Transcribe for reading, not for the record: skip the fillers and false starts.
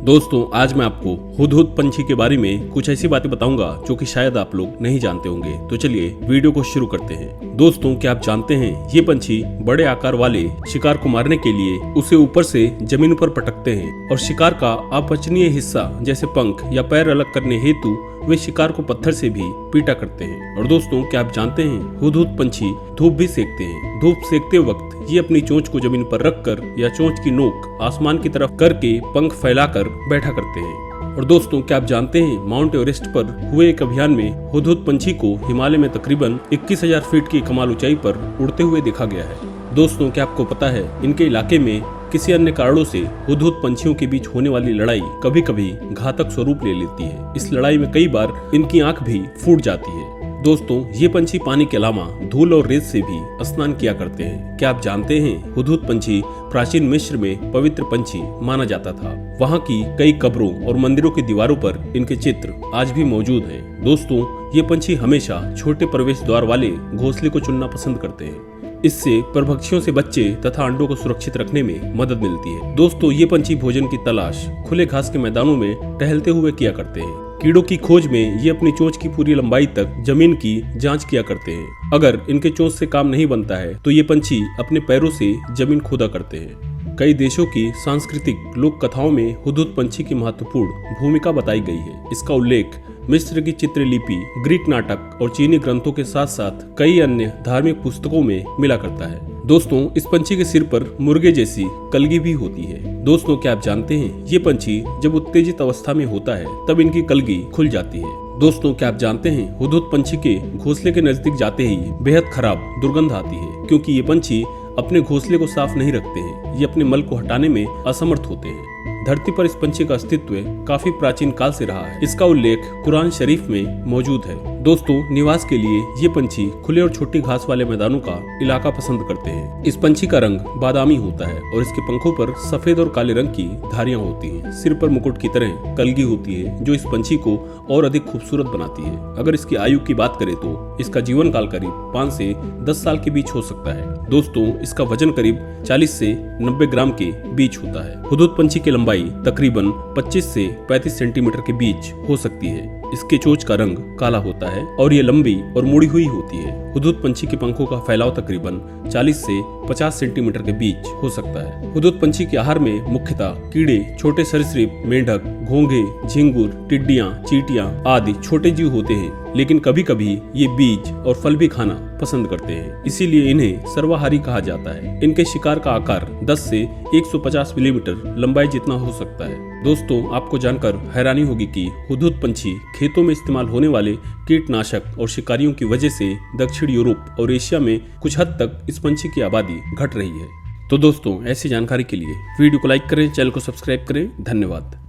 दोस्तों आज मैं आपको हुदहुद पंछी के बारे में कुछ ऐसी बातें बताऊंगा जो कि शायद आप लोग नहीं जानते होंगे। तो चलिए वीडियो को शुरू करते हैं। दोस्तों क्या आप जानते हैं ये पंछी बड़े आकार वाले शिकार को मारने के लिए उसे ऊपर से जमीन पर पटकते हैं और शिकार का अपचनीय हिस्सा जैसे पंख या पैर अलग करने हेतु वे शिकार को पत्थर से भी पीटा करते हैं। और दोस्तों क्या आप जानते हैं हुदहुद पंछी धूप भी सेकते हैं। धूप सेकते वक्त ये अपनी चोंच को जमीन पर रखकर या चोंच की नोक आसमान की तरफ करके पंख फैलाकर बैठा करते हैं। और दोस्तों क्या आप जानते हैं माउंट एवरेस्ट पर हुए एक अभियान में हुदहुद पंछी को हिमालय में तकरीबन 21,000 फीट की कमाल ऊंचाई पर उड़ते हुए देखा गया है। दोस्तों क्या आपको पता है इनके इलाके में किसी अन्य कारणों से हुदहुद पंछियों के बीच होने वाली लड़ाई कभी कभी घातक स्वरूप ले लेती है। इस लड़ाई में कई बार इनकी आंख भी फूट जाती है। दोस्तों ये पंछी पानी के अलावा धूल और रेत से भी स्नान किया करते हैं। क्या आप जानते हैं हुदहुद पंछी प्राचीन मिस्र में पवित्र पंछी माना जाता था। वहाँ की कई कब्रों और मंदिरों की दीवारों पर इनके चित्र आज भी मौजूद हैं। दोस्तों ये पंछी हमेशा छोटे प्रवेश द्वार वाले घोंसले को चुनना पसंद करते हैं। इससे परभक्षियों से बच्चे तथा अंडों को सुरक्षित रखने में मदद मिलती है। दोस्तों ये पंछी भोजन की तलाश खुले घास के मैदानों में टहलते हुए किया करते हैं। कीड़ों की खोज में ये अपनी चोंच की पूरी लंबाई तक जमीन की जांच किया करते हैं। अगर इनके चोंच से काम नहीं बनता है तो ये पंछी अपने पैरों से जमीन खोदा करते हैं। कई देशों की सांस्कृतिक लोक कथाओं में हुदहुद पंछी की महत्वपूर्ण भूमिका बताई गई है। इसका उल्लेख मिस्र की चित्रलिपि, ग्रीक नाटक और चीनी ग्रंथों के साथ साथ कई अन्य धार्मिक पुस्तकों में मिला करता है। दोस्तों इस पंछी के सिर पर मुर्गे जैसी कलगी भी होती है। दोस्तों क्या आप जानते हैं ये पंछी जब उत्तेजित अवस्था में होता है तब इनकी कलगी खुल जाती है। दोस्तों क्या आप जानते हैं हुदहुद पंछी के घोंसले के नजदीक जाते ही बेहद खराब दुर्गंध आती है, क्योंकि ये पंछी अपने घोंसले को साफ नहीं रखते हैं। ये अपने मल को हटाने में असमर्थ होते हैं। धरती पर इस पंछी का अस्तित्व काफी प्राचीन काल से रहा है। इसका उल्लेख कुरान शरीफ में मौजूद है। दोस्तों निवास के लिए ये पंछी खुले और छोटी घास वाले मैदानों का इलाका पसंद करते हैं। इस पंछी का रंग बादामी होता है और इसके पंखों पर सफेद और काले रंग की धारियां होती हैं। सिर पर मुकुट की तरह कलगी होती है जो इस पंछी को और अधिक खूबसूरत बनाती है। अगर इसकी आयु की बात करें तो इसका जीवन काल करीब 5 से 10 साल के बीच हो सकता है। दोस्तों इसका वजन करीब 40 से 90 ग्राम के बीच होता है। हुदहुद पंछी की लंबाई तकरीबन 25 से 35 सेंटीमीटर के बीच हो सकती है। इसके चोंच का रंग काला होता है और ये लंबी और मुड़ी हुई होती है। हुदहुद पंछी के पंखों का फैलाव तकरीबन 40 से 50 सेंटीमीटर के बीच हो सकता है। हुदहुद पंछी के आहार में मुख्यतः कीड़े, छोटे सरीसृप, मेंढक, घोंघे, झिंगुर, टिड्डियां, चींटियां आदि छोटे जीव होते हैं, लेकिन कभी कभी ये बीज और फल भी खाना पसंद करते हैं, इसीलिए इन्हें सर्वाहारी कहा जाता है। इनके शिकार का आकार 10 से 150 मिलीमीटर लंबाई जितना हो सकता है। दोस्तों आपको जानकर हैरानी होगी कि हुदहुद पंछी खेतों में इस्तेमाल होने वाले कीटनाशक और शिकारियों की वजह से दक्षिण यूरोप और एशिया में कुछ हद तक इस पंछी की आबादी घट रही है। तो दोस्तों ऐसी जानकारी के लिए वीडियो को लाइक करें, चैनल को सब्सक्राइब करें। धन्यवाद।